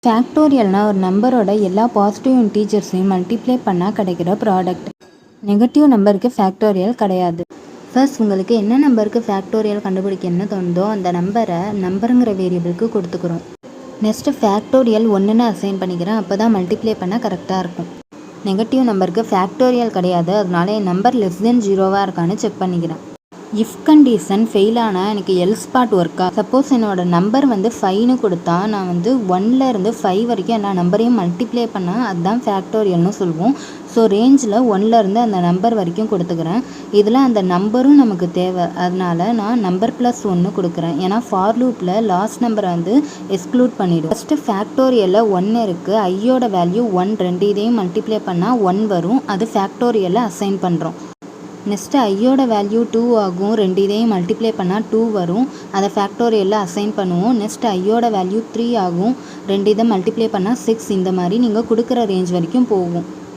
ஃபேக்டோரியல்னால் ஒரு நம்பரோட எல்லா பாசிட்டிவ் இன்டீஜர்ஸையும் மல்டிப்ளை பண்ணால் கிடைக்கிற ப்ராடக்ட். நெகட்டிவ் நம்பருக்கு ஃபேக்டோரியல் கிடையாது. ஃபர்ஸ்ட் உங்களுக்கு என்ன நம்பருக்கு ஃபேக்டோரியல் கண்டுபிடிக்கணும்னு தோணுதோ அந்த நம்பரை நம்பருங்கிற வேரியபிளுக்கு கொடுத்துக்கிறோம். நெக்ஸ்ட்டு ஃபேக்டோரியல் 1ன்னு அசைன் பண்ணிக்கிறேன். அப்போ தான் மல்டிப்ளை பண்ண கரெக்டாக இருக்கும். நெகட்டிவ் நம்பருக்கு ஃபேக்டோரியல் கிடையாது, அதனால என் நம்பர் லெஸ் தென் 0வாக இருக்கான்னு செக் பண்ணிக்கிறேன். இஃப் கண்டிஷன் ஃபெயில் ஆனால் எனக்கு எல்ஸ் பார்ட் ஒர்க்கா. சப்போஸ் என்னோட நம்பர் 5ன்னு கொடுத்தா நான் 1லேருந்து 5 வரைக்கும் எல்லா நம்பரையும் மல்டிப்ளை பண்ணால் அதுதான் ஃபேக்டோரியல்னு சொல்லுவோம். ஸோ ரேஞ்சில் 1லேருந்து அந்த நம்பர் வரைக்கும் கொடுத்துக்கிறேன். இதில் அந்த நம்பரும் நமக்கு தேவை, அதனால நான் நம்பர் +1 கொடுக்குறேன். ஏன்னா ஃபார் லூப்பில் லாஸ்ட் நம்பரை எக்ஸ்க்ளூட் பண்ணிவிடும். ஃபஸ்ட்டு ஃபேக்டோரியலில் 1 இருக்குது, ஐயோட வேல்யூ 1, ரெண்டு இதையும் மல்டிப்ளை பண்ணால் 1 வரும். அது ஃபேக்டோரியலில் அசைன் பண்ணுறோம். நெக்ஸ்ட்டு ஐயோட வேல்யூ 2 ஆகும், ரெண்டு இதையும் மல்டிப்ளை பண்ணால் 2 வரும். அதை ஃபேக்டோரியலில் அசைன் பண்ணுவோம். நெக்ஸ்ட் ஐயோட வேல்யூ 3 ஆகும், ரெண்டு இதை மல்டிப்ளை பண்ணால் 6. இந்த மாதிரி நீங்கள் கொடுக்குற ரேஞ்ச் வரைக்கும் போகும்.